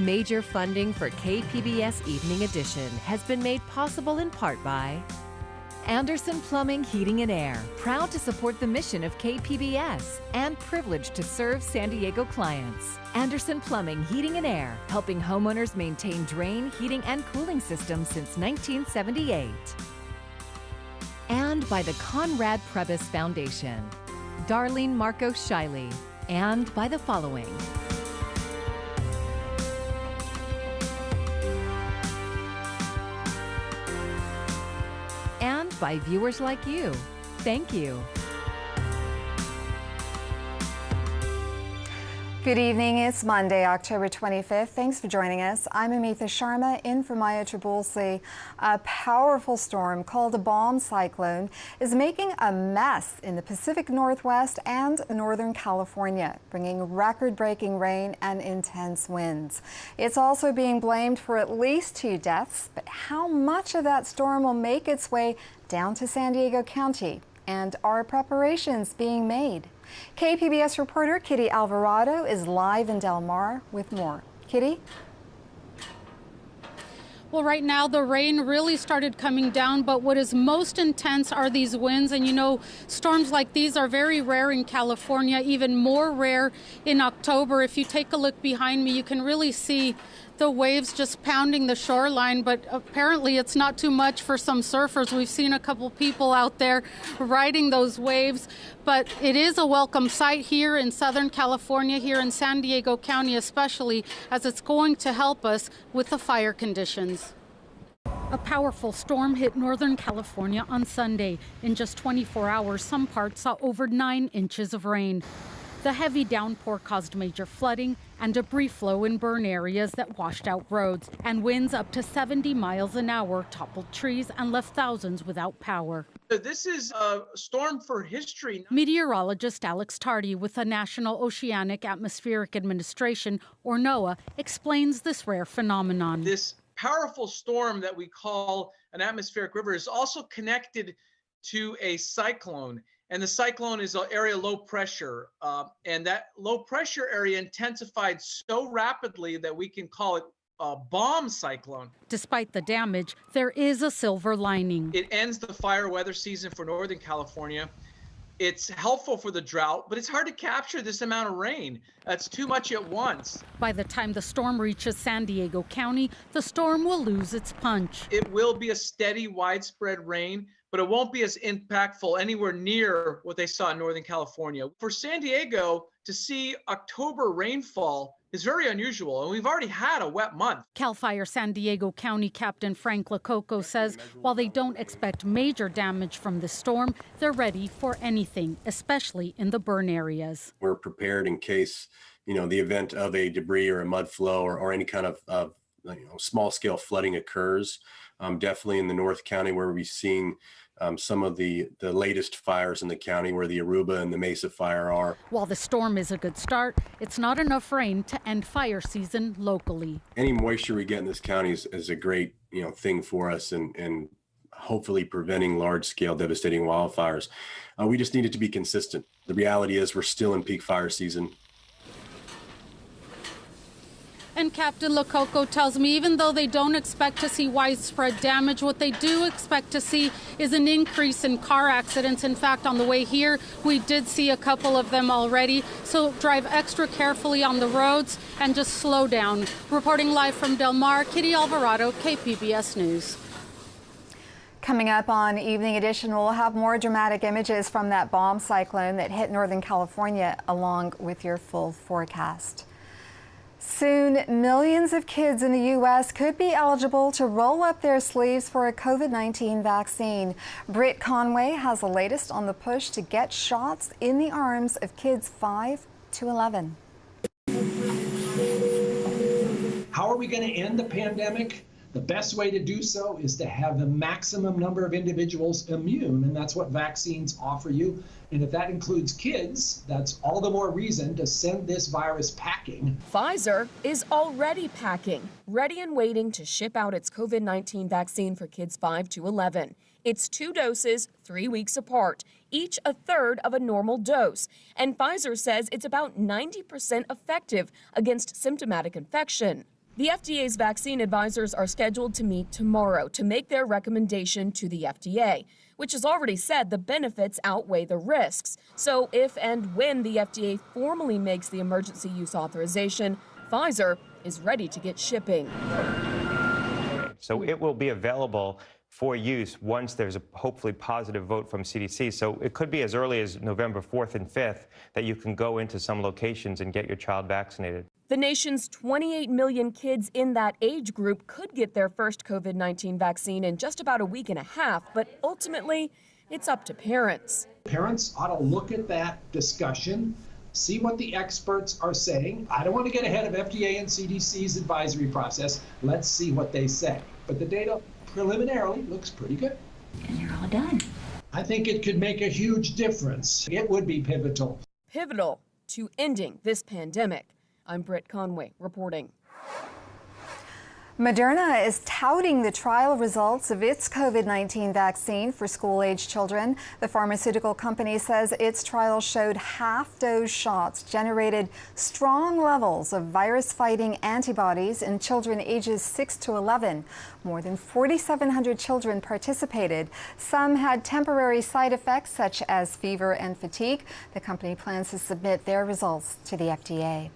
Major funding for KPBS Evening Edition has been made possible in part by Anderson Plumbing, Heating and Air, proud to support the mission of KPBS and privileged to serve San Diego clients. Anderson Plumbing, Heating and Air, helping homeowners maintain drain, heating, and cooling systems since 1978. And by the Conrad Prebys Foundation, Darlene Marco Shiley, and by the following. And by viewers like you. Thank you. Good evening. It's Monday, October 25th. Thanks for joining us. I'm Amitha Sharma in for Maya Trabulsi. A powerful storm called a bomb cyclone is making a mess in the Pacific Northwest and Northern California, bringing record-breaking rain and intense winds. It's also being blamed for at least 2 deaths, but how much of that storm will make its way down to San Diego County? And are preparations being made? KPBS reporter Kitty Alvarado is live in Del Mar with more. Kitty? Well, right now the rain really started coming down, but what is most intense are these winds. And you know, storms like these are very rare in California, even more rare in October. If you take a look behind me, you can really see the waves just pounding the shoreline, but apparently it's not too much for some surfers. We've seen a couple people out there riding those waves, but it is a welcome sight here in Southern California, here in San Diego County especially, as it's going to help us with the fire conditions. A powerful storm hit Northern California on Sunday. In just 24 hours, some parts saw over 9 inches of rain. The heavy downpour caused major flooding and debris flow in burn areas that washed out roads, and winds up to 70 miles an hour toppled trees and left thousands without power. This is a storm for history. Meteorologist Alex Tardy with the National Oceanic Atmospheric Administration, or NOAA, explains this rare phenomenon. This powerful storm that we call an atmospheric river is also connected to a cyclone. And the cyclone is an area low pressure. And that low pressure area intensified so rapidly that we can call it a bomb cyclone. Despite the damage, there is a silver lining. It ends the fire weather season for Northern California. It's helpful for the drought, but it's hard to capture this amount of rain. That's too much at once. By the time the storm reaches San Diego County, the storm will lose its punch. It will be a steady, widespread rain, but it won't be as impactful anywhere near what they saw in Northern California. For San Diego to see October rainfall is very unusual, and we've already had a wet month. CAL FIRE San Diego County Captain Frank Lococo says while they don't expect major damage from the storm, they're ready for anything, especially in the burn areas. We're prepared in case, the event of a debris or a mud flow or any kind of small scale flooding occurs. Definitely in the North County, where we've seen some of the latest fires in the county, where the Aruba and the Mesa fire are. While the storm is a good start, it's not enough rain to end fire season locally. Any moisture we get in this county is a great thing for us, and hopefully preventing large-scale devastating wildfires. We just need it to be consistent. The reality is we're still in peak fire season. And Captain Lococo tells me even though they don't expect to see widespread damage, what they do expect to see is an increase in car accidents. In fact, on the way here, we did see a couple of them already. So drive extra carefully on the roads and just slow down. Reporting live from Del Mar, Kitty Alvarado, KPBS News. Coming up on Evening Edition, we'll have more dramatic images from that bomb cyclone that hit Northern California, along with your full forecast. Soon, millions of kids in the U.S. could be eligible to roll up their sleeves for a COVID-19 vaccine. Britt Conway has the latest on the push to get shots in the arms of kids 5 to 11. How are we going to end the pandemic? The best way to do so is to have the maximum number of individuals immune, and that's what vaccines offer you. And if that includes kids, that's all the more reason to send this virus packing. Pfizer is already packing, ready and waiting to ship out its COVID-19 vaccine for kids 5 to 11. It's 2 doses, 3 weeks apart, each a third of a normal dose. And Pfizer says it's about 90% effective against symptomatic infection. The FDA's vaccine advisors are scheduled to meet tomorrow to make their recommendation to the FDA, which has already said the benefits outweigh the risks. So if and when the FDA formally makes the emergency use authorization, Pfizer is ready to get shipping. So it will be available for use once there's a hopefully positive vote from CDC. So it could be as early as November 4th and 5th that you can go into some locations and get your child vaccinated. The nation's 28 million kids in that age group could get their first COVID-19 vaccine in just about a week and a half, but ultimately, it's up to parents. Parents ought to look at that discussion, see what the experts are saying. I don't want to get ahead of FDA and CDC's advisory process. Let's see what they say. But the data preliminarily looks pretty good. And you're all done. I think it could make a huge difference. It would be pivotal. Pivotal to ending this pandemic. I'm Britt Conway reporting. Moderna is touting the trial results of its COVID-19 vaccine for school-age children. The pharmaceutical company says its trial showed half-dose shots generated strong levels of virus-fighting antibodies in children ages 6 to 11. More than 4,700 children participated. Some had temporary side effects such as fever and fatigue. The company plans to submit their results to the FDA.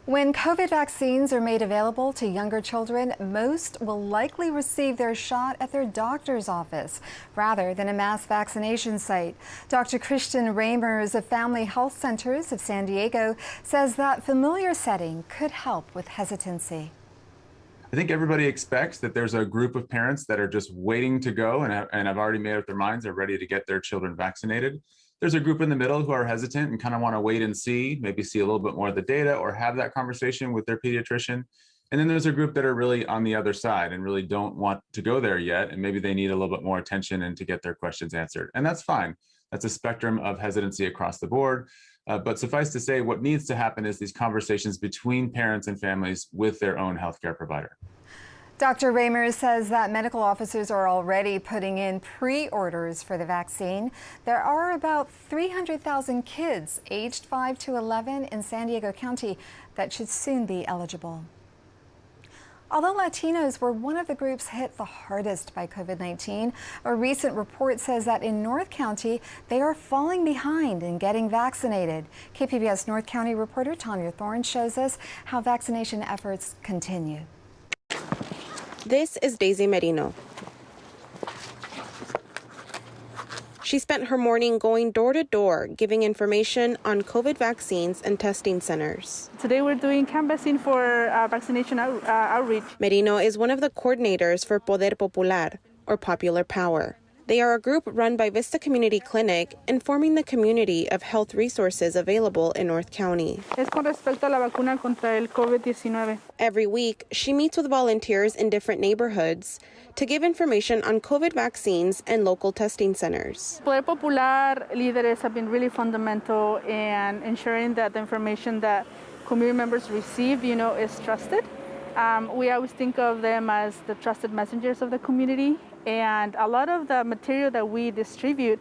When COVID vaccines are made available to younger children, most will likely receive their shot at their doctor's office rather than a mass vaccination site. Dr. Christian Ramers of Family Health Centers of San Diego says that familiar setting could help with hesitancy. I think everybody expects that there's a group of parents that are just waiting to go and have already made up their minds. They're ready to get their children vaccinated. There's a group in the middle who are hesitant and kind of want to wait and see, maybe see a little bit more of the data or have that conversation with their pediatrician. And then there's a group that are really on the other side and really don't want to go there yet. And maybe they need a little bit more attention and to get their questions answered. And that's fine. That's a spectrum of hesitancy across the board. But suffice to say, what needs to happen is these conversations between parents and families with their own healthcare provider. Dr. Ramers says that medical officers are already putting in pre-orders for the vaccine. There are about 300,000 kids aged 5 to 11 in San Diego County that should soon be eligible. Although Latinos were one of the groups hit the hardest by COVID-19, a recent report says that in North County, they are falling behind in getting vaccinated. KPBS North County reporter Tanya Thorne shows us how vaccination efforts continue. This is Daisy Merino. She spent her morning going door to door, giving information on COVID vaccines and testing centers. Today we're doing canvassing for vaccination outreach. Merino is one of the coordinators for Poder Popular, or Popular Power. They are a group run by Vista Community Clinic, informing the community of health resources available in North County. Es con respecto a la vacuna contra el COVID-19. Every week, she meets with volunteers in different neighborhoods to give information on COVID vaccines and local testing centers. Poder Popular leaders have been really fundamental in ensuring that the information that community members receive, is trusted. We always think of them as the trusted messengers of the community. And a lot of the material that we distribute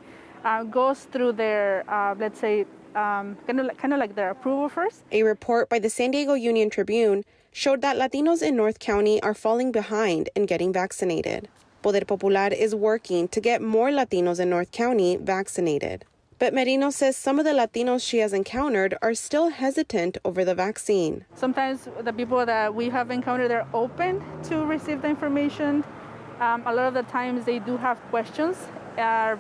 goes through their, let's say, kind of like their approval first. A report by the San Diego Union Tribune showed that Latinos in North County are falling behind in getting vaccinated. Poder Popular is working to get more Latinos in North County vaccinated. But Merino says some of the Latinos she has encountered are still hesitant over the vaccine. Sometimes the people that we have encountered, they're open to receive the information. A lot of the times they do have questions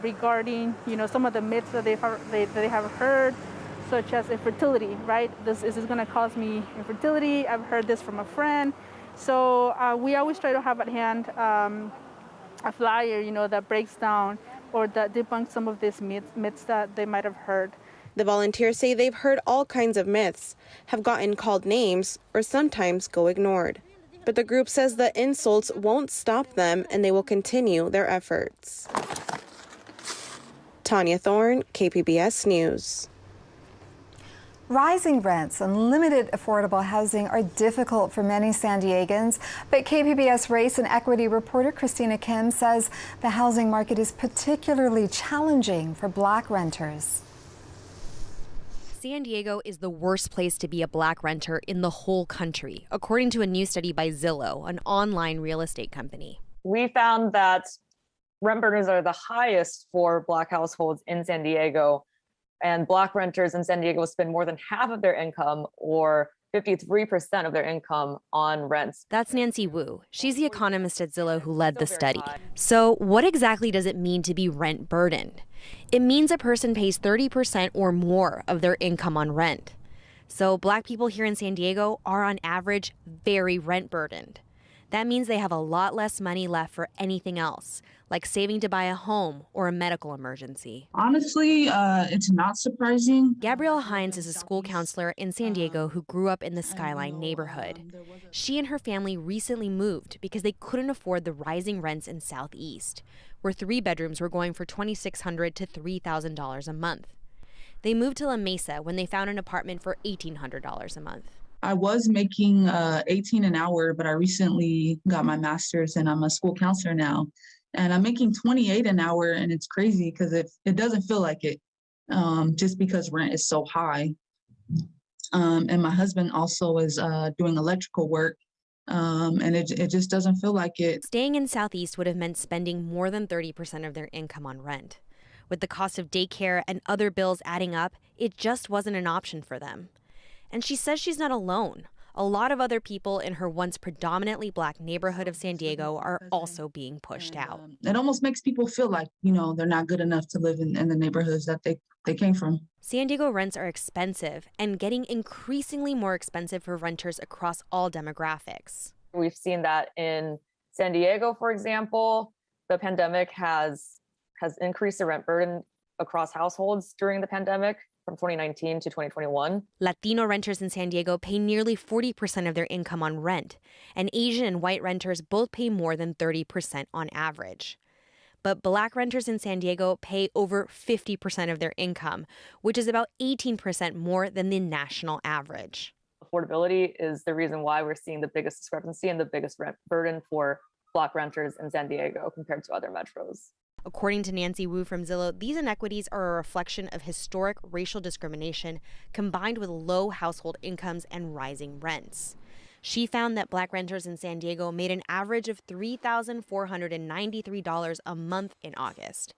regarding, some of the myths that they have heard, such as infertility, right? Is this going to cause me infertility? I've heard this from a friend. So we always try to have at hand a flyer, that breaks down or that debunks some of these myths that they might have heard. The volunteers say they've heard all kinds of myths, have gotten called names, or sometimes go ignored. But the group says the insults won't stop them and they will continue their efforts. Tanya Thorne, KPBS News. Rising rents and limited affordable housing are difficult for many San Diegans, but KPBS race and equity reporter Christina Kim says the housing market is particularly challenging for Black renters. San Diego is the worst place to be a Black renter in the whole country, according to a new study by Zillow, an online real estate company. We found that rent burdens are the highest for Black households in San Diego, and Black renters in San Diego spend more than half of their income, or 53% of their income, on rents. That's Nancy Wu. She's the economist at Zillow who led the study. So what exactly does it mean to be rent burdened? It means a person pays 30% or more of their income on rent. So Black people here in San Diego are on average very rent burdened. That means they have a lot less money left for anything else, like saving to buy a home or a medical emergency. Honestly, it's not surprising. Gabrielle Hines is a school counselor in San Diego who grew up in the Skyline neighborhood. She and her family recently moved because they couldn't afford the rising rents in Southeast, where 3 bedrooms were going for $2,600 to $3,000 a month. They moved to La Mesa when they found an apartment for $1,800 a month. I was making $18 an hour, but I recently got my master's and I'm a school counselor now. And I'm making $28 an hour, and it's crazy because it doesn't feel like it, just because rent is so high. And my husband also is doing electrical work, and it just doesn't feel like it. Staying in Southeast would have meant spending more than 30% of their income on rent. With the cost of daycare and other bills adding up, it just wasn't an option for them. And she says she's not alone. A lot of other people in her once predominantly Black neighborhood of San Diego are also being pushed out. It almost makes people feel like, they're not good enough to live in the neighborhoods that they came from. San Diego rents are expensive and getting increasingly more expensive for renters across all demographics. We've seen that in San Diego, for example. The pandemic has increased the rent burden across households during the pandemic, from 2019 to 2021. Latino renters in San Diego pay nearly 40% of their income on rent, and Asian and white renters both pay more than 30% on average. But Black renters in San Diego pay over 50% of their income, which is about 18% more than the national average. Affordability is the reason why we're seeing the biggest discrepancy and the biggest rent burden for Black renters in San Diego compared to other metros. According to Nancy Wu from Zillow, these inequities are a reflection of historic racial discrimination combined with low household incomes and rising rents. She found that Black renters in San Diego made an average of $3,493 a month in August,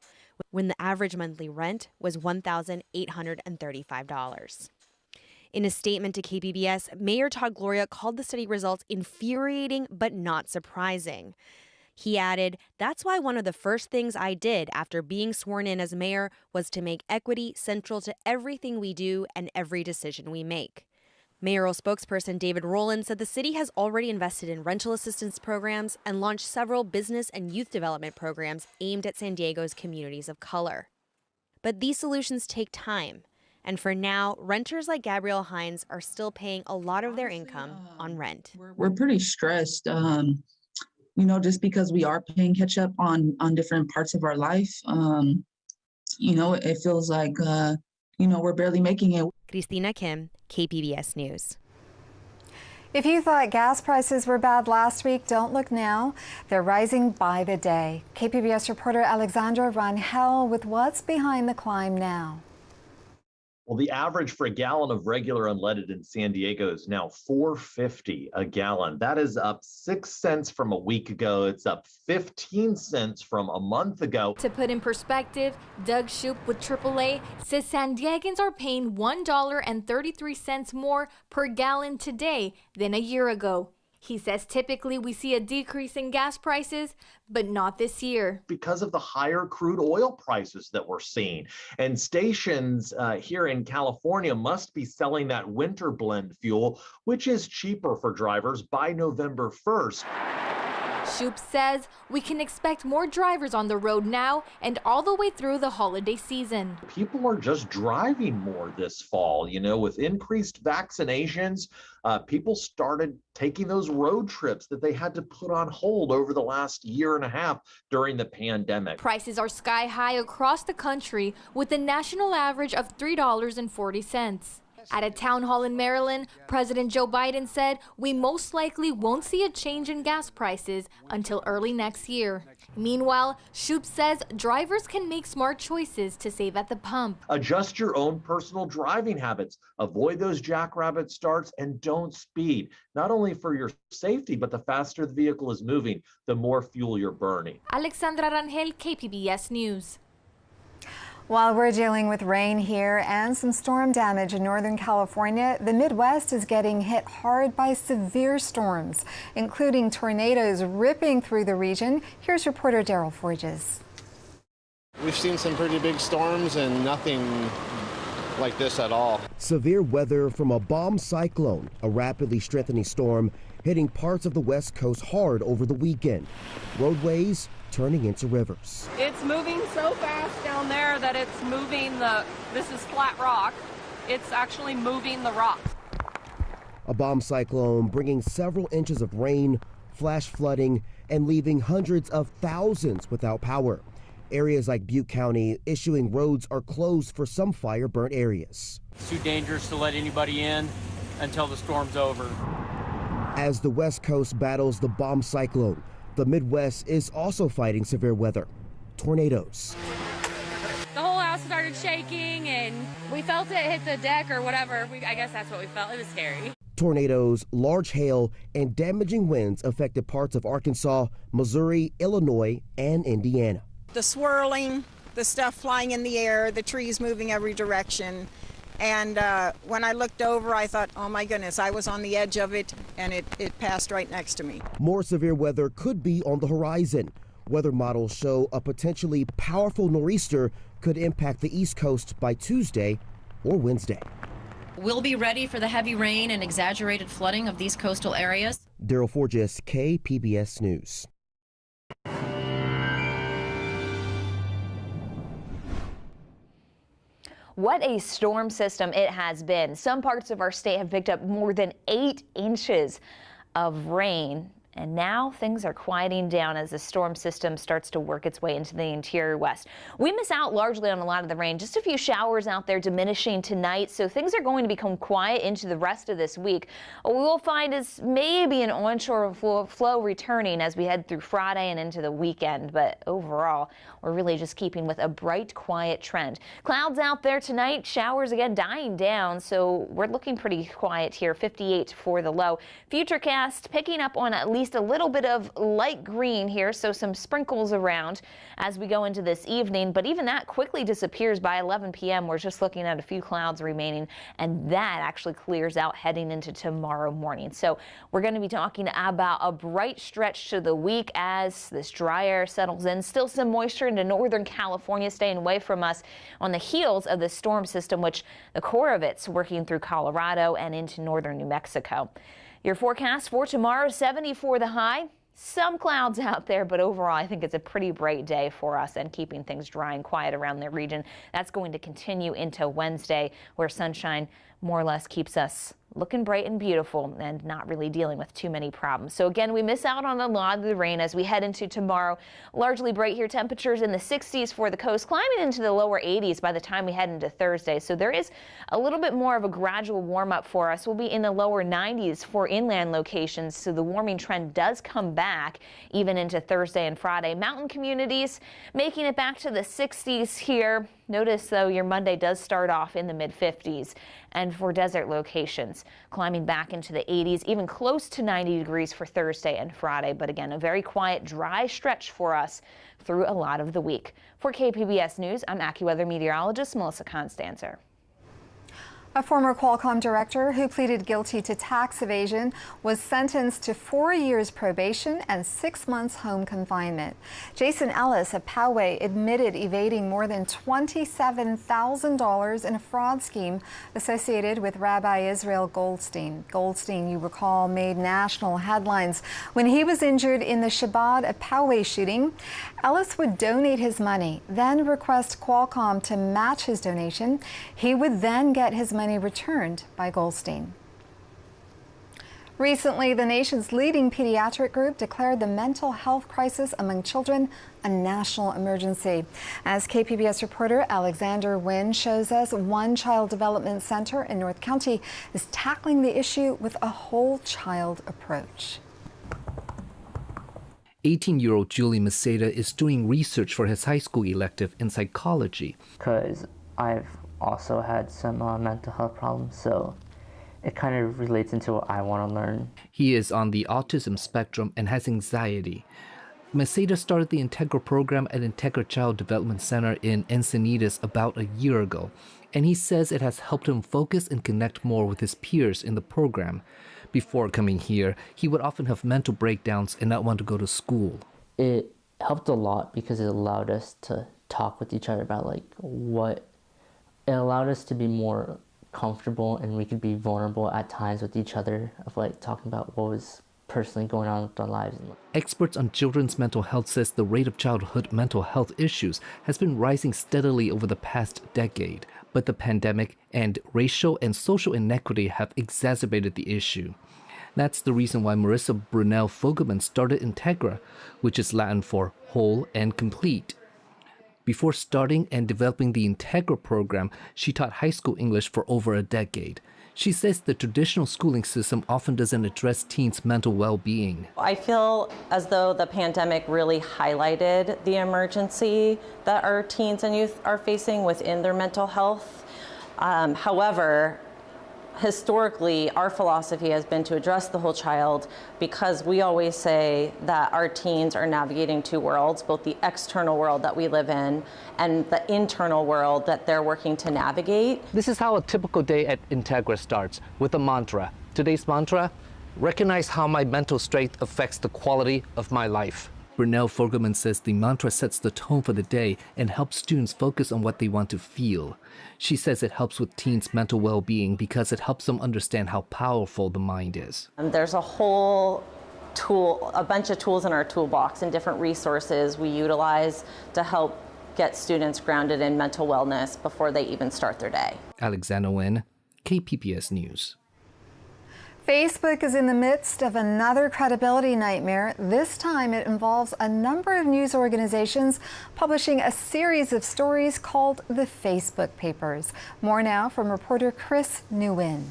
when the average monthly rent was $1,835. In a statement to KPBS, Mayor Todd Gloria called the study results infuriating but not surprising. He added, "That's why one of the first things I did after being sworn in as mayor was to make equity central to everything we do and every decision we make." Mayoral spokesperson David Rowland said the city has already invested in rental assistance programs and launched several business and youth development programs aimed at San Diego's communities of color. But these solutions take time. And for now, renters like Gabrielle Hines are still paying a lot of their income on rent. We're pretty stressed. Just because we are paying catch up on different parts of our life, it feels like, we're barely making it. Christina Kim, KPBS News. If you thought gas prices were bad last week, don't look now. They're rising by the day. KPBS reporter Alexandra Rangel with what's behind the climb now. Well, the average for a gallon of regular unleaded in San Diego is now $4.50 a gallon. That is up 6 cents from a week ago. It's up 15 cents from a month ago. To put in perspective, Doug Shoup with AAA says San Diegans are paying $1.33 more per gallon today than a year ago. He says typically we see a decrease in gas prices, but not this year. Because of the higher crude oil prices that we're seeing. And stations here in California must be selling that winter blend fuel, which is cheaper for drivers by November 1st. Shoup says we can expect more drivers on the road now and all the way through the holiday season. People are just driving more this fall. With increased vaccinations, people started taking those road trips that they had to put on hold over the last year and a half during the pandemic. Prices are sky high across the country with a national average of $3.40. At a town hall in Maryland, President Joe Biden said we most likely won't see a change in gas prices until early next year. Meanwhile, Shoup says drivers can make smart choices to save at the pump. Adjust your own personal driving habits. Avoid those jackrabbit starts and don't speed. Not only for your safety, but the faster the vehicle is moving, the more fuel you're burning. Alexandra Rangel, KPBS News. While we're dealing with rain here and some storm damage in Northern California, the Midwest is getting hit hard by severe storms, including tornadoes ripping through the region. Here's reporter Daryl Forges. We've seen some pretty big storms and nothing like this at all. Severe weather from a bomb cyclone, a rapidly strengthening storm hitting parts of the West Coast hard over the weekend. Roadways turning into rivers. It's moving so fast down there that it's moving this is flat rock. It's actually moving the rocks. A bomb cyclone bringing several inches of rain, flash flooding, and leaving hundreds of thousands without power. Areas like Butte County issuing roads are closed for some fire-burnt areas. It's too dangerous to let anybody in until the storm's over. As the West Coast battles the bomb cyclone, the Midwest is also fighting severe weather. Tornadoes. The whole house started shaking and we felt it hit the deck or whatever. I guess that's what we felt. It was scary. Tornadoes, large hail, and damaging winds affected parts of Arkansas, Missouri, Illinois, and Indiana. The swirling, the stuff flying in the air, the trees moving every direction. And when I looked over, I thought, oh my goodness, I was on the edge of it and it passed right next to me. More severe weather could be on the horizon. Weather models show a potentially powerful nor'easter could impact the East Coast by Tuesday or Wednesday. We'll be ready for the heavy rain and exaggerated flooding of these coastal areas. Daryl Forges, KPBS News. What a storm system it has been. Some parts of our state have picked up more than 8 inches of rain. And now things are quieting down as the storm system starts to work its way into the interior west. We miss out largely on a lot of the rain. Just a few showers out there diminishing tonight, so things are going to become quiet into the rest of this week. What we will find is maybe an onshore flow returning as we head through Friday and into the weekend. But overall, we're really just keeping with a bright, quiet trend. Clouds out there tonight, showers again dying down, so we're looking pretty quiet here. 58 for the low. Futurecast picking up on at least a little bit of light green here, so some sprinkles around as we go into this evening, but even that quickly disappears by 11 p.m. We're just looking at a few clouds remaining, and that actually clears out heading into tomorrow morning. So we're going to be talking about a bright stretch to the week as this dry air settles in. Still some moisture into Northern California staying away from us on the heels of the storm system, which the core of it's working through Colorado and into northern New Mexico. Your forecast for tomorrow, 70 for the high. Some clouds out there, but overall I think it's a pretty bright day for us and keeping things dry and quiet around the region. That's going to continue into Wednesday, where sunshine more or less keeps us looking bright and beautiful and not really dealing with too many problems. So again, we miss out on a lot of the rain as we head into tomorrow. Largely bright here, temperatures in the 60s for the coast, climbing into the lower 80s by the time we head into Thursday. So there is a little bit more of a gradual warm up for us. We'll be in the lower 90s for inland locations. So the warming trend does come back even into Thursday and Friday. Mountain communities making it back to the 60s here. Notice, though, your Monday does start off in the mid-50s. And for desert locations, climbing back into the 80s, even close to 90 degrees for Thursday and Friday. But again, a very quiet, dry stretch for us through a lot of the week. For KPBS News, I'm AccuWeather meteorologist Melissa Constanzer. A former Qualcomm director who pleaded guilty to tax evasion was sentenced to 4 years probation and 6 months home confinement. Jason Ellis of Poway admitted evading more than $27,000 in a fraud scheme associated with Rabbi Israel Goldstein. Goldstein, you recall, made national headlines when he was injured in the Shabbat of Poway shooting. Ellis would donate his money, then request Qualcomm to match his donation. He would then get his money returned by Goldstein. Recently, the nation's leading pediatric group declared the mental health crisis among children a national emergency. As KPBS reporter Alexander Nguyen shows us, One Child Development Center in North County is tackling the issue with a whole child approach. 18-year-old Julie Maceda is doing research for his high school elective in psychology. Because I've also had some mental health problems, so it kind of relates into what I want to learn. He is on the autism spectrum and has anxiety. Maceda started the Integra program at Integra Child Development Center in Encinitas about a year ago, and he says it has helped him focus and connect more with his peers in the program. Before coming here, he would often have mental breakdowns and not want to go to school. It helped a lot because it allowed us to talk with each other about it allowed us to be more comfortable, and we could be vulnerable at times with each other of talking about what was personally going on with our lives. Experts on children's mental health says the rate of childhood mental health issues has been rising steadily over the past decade, but the pandemic and racial and social inequity have exacerbated the issue. That's the reason why Marissa Brunel Fogelman started Integra, which is Latin for whole and complete. Before starting and developing the Integra program, she taught high school English for over a decade. She says the traditional schooling system often doesn't address teens' mental well-being. I feel as though the pandemic really highlighted the emergency that our teens and youth are facing within their mental health. However, historically, our philosophy has been to address the whole child because we always say that our teens are navigating two worlds, both the external world that we live in and the internal world that they're working to navigate. This is how a typical day at Integra starts, with a mantra. Today's mantra: recognize how my mental strength affects the quality of my life. Brunel Fogelman says the mantra sets the tone for the day and helps students focus on what they want to feel. She says it helps with teens' mental well-being because it helps them understand how powerful the mind is. There's a whole a bunch of tools in our toolbox and different resources we utilize to help get students grounded in mental wellness before they even start their day. Alexander Nguyen, KPBS News. Facebook is in the midst of another credibility nightmare. This time it involves a number of news organizations publishing a series of stories called the Facebook Papers. More now from reporter Chris Nguyen.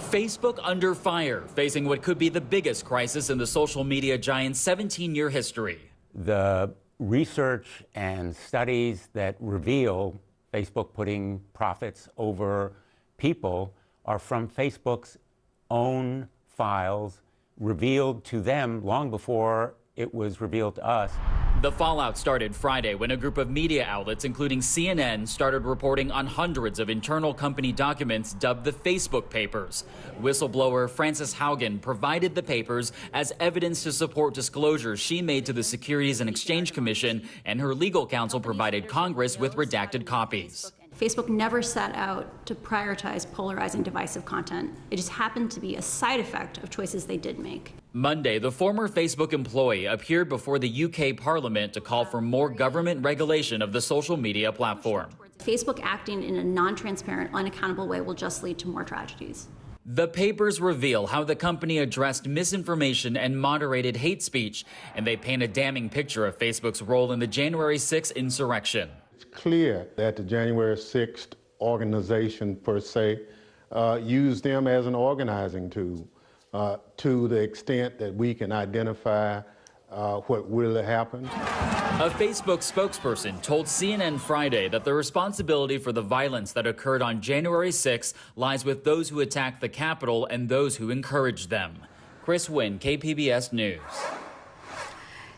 Facebook under fire, facing what could be the biggest crisis in the social media giant's 17-year history. The research and studies that reveal Facebook putting profits over people are from Facebook's own files, revealed to them long before it was revealed to us. The fallout started Friday when a group of media outlets, including CNN, started reporting on hundreds of internal company documents dubbed the Facebook Papers. Whistleblower Frances Haugen provided the papers as evidence to support disclosures she made to the Securities and Exchange Commission, and her legal counsel provided Congress with redacted copies. Facebook never set out to prioritize polarizing divisive content. It just happened to be a side effect of choices they did make. Monday, the former Facebook employee appeared before the UK Parliament to call for more government regulation of the social media platform. Facebook acting in a non-transparent, unaccountable way will just lead to more tragedies. The papers reveal how the company addressed misinformation and moderated hate speech, and they paint a damning picture of Facebook's role in the January 6th insurrection. It's clear that the January 6th organization, per se, used them as an organizing tool to the extent that we can identify what really happened. A Facebook spokesperson told CNN Friday that the responsibility for the violence that occurred on January 6th lies with those who attacked the Capitol and those who encouraged them. Chris Nguyen, KPBS News.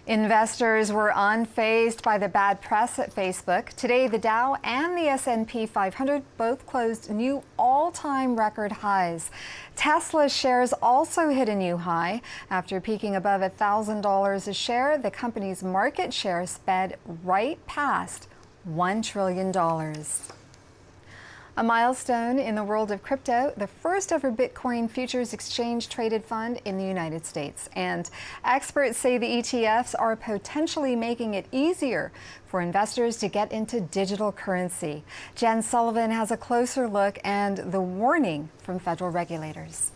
Investors were unfazed by the bad press at Facebook. Today, the Dow and the S&P 500 both closed new all-time record highs. Tesla's shares also hit a new high. After peaking above $1,000 a share, the company's market share sped right past $1 trillion. A milestone in the world of crypto, the first ever Bitcoin futures exchange traded fund in the United States. And experts say the ETFs are potentially making it easier for investors to get into digital currency. Jen Sullivan has a closer look and the warning from federal regulators.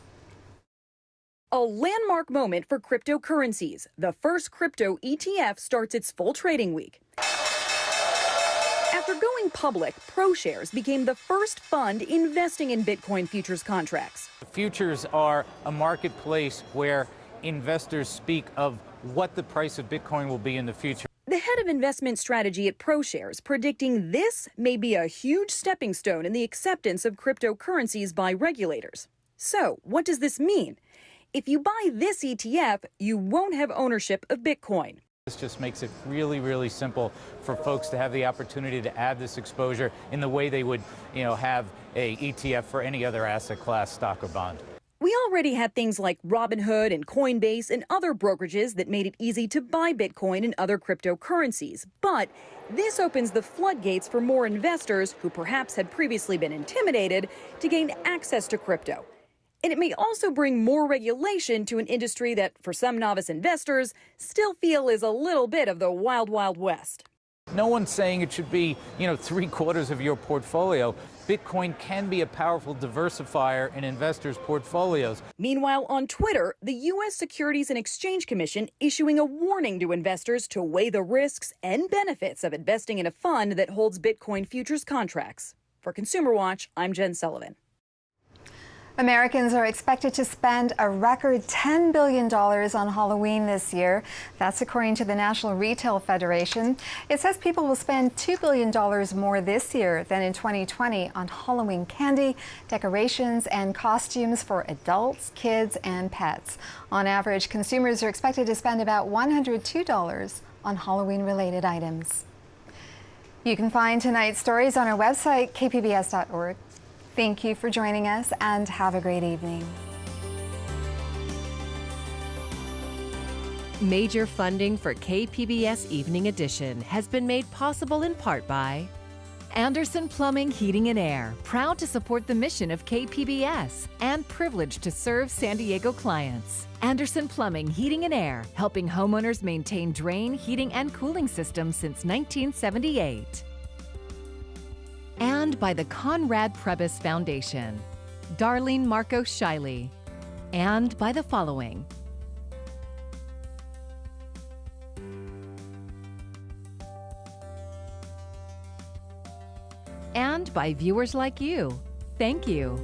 A landmark moment for cryptocurrencies. The first crypto ETF starts its full trading week. After going public, ProShares became the first fund investing in Bitcoin futures contracts. Futures are a marketplace where investors speak of what the price of Bitcoin will be in the future. The head of investment strategy at ProShares predicting this may be a huge stepping stone in the acceptance of cryptocurrencies by regulators. So, what does this mean? If you buy this ETF, you won't have ownership of Bitcoin. This just makes it really, really simple for folks to have the opportunity to add this exposure in the way they would, have a ETF for any other asset class, stock or bond. We already had things like Robinhood and Coinbase and other brokerages that made it easy to buy Bitcoin and other cryptocurrencies. But this opens the floodgates for more investors who perhaps had previously been intimidated to gain access to crypto. And it may also bring more regulation to an industry that, for some novice investors, still feel is a little bit of the wild, wild west. No one's saying it should be, 3/4 of your portfolio. Bitcoin can be a powerful diversifier in investors' portfolios. Meanwhile, on Twitter, the U.S. Securities and Exchange Commission issuing a warning to investors to weigh the risks and benefits of investing in a fund that holds Bitcoin futures contracts. For Consumer Watch, I'm Jen Sullivan. Americans are expected to spend a record $10 billion on Halloween this year. That's according to the National Retail Federation. It says people will spend $2 billion more this year than in 2020 on Halloween candy, decorations, and costumes for adults, kids, and pets. On average, consumers are expected to spend about $102 on Halloween-related items. You can find tonight's stories on our website, kpbs.org. Thank you for joining us and have a great evening. Major funding for KPBS Evening Edition has been made possible in part by Anderson Plumbing, Heating and Air, proud to support the mission of KPBS and privileged to serve San Diego clients. Anderson Plumbing, Heating and Air, helping homeowners maintain drain, heating, and cooling systems since 1978. And by the Conrad Prebys Foundation, Darlene Marcos Shiley, and by the following. And by viewers like you. Thank you.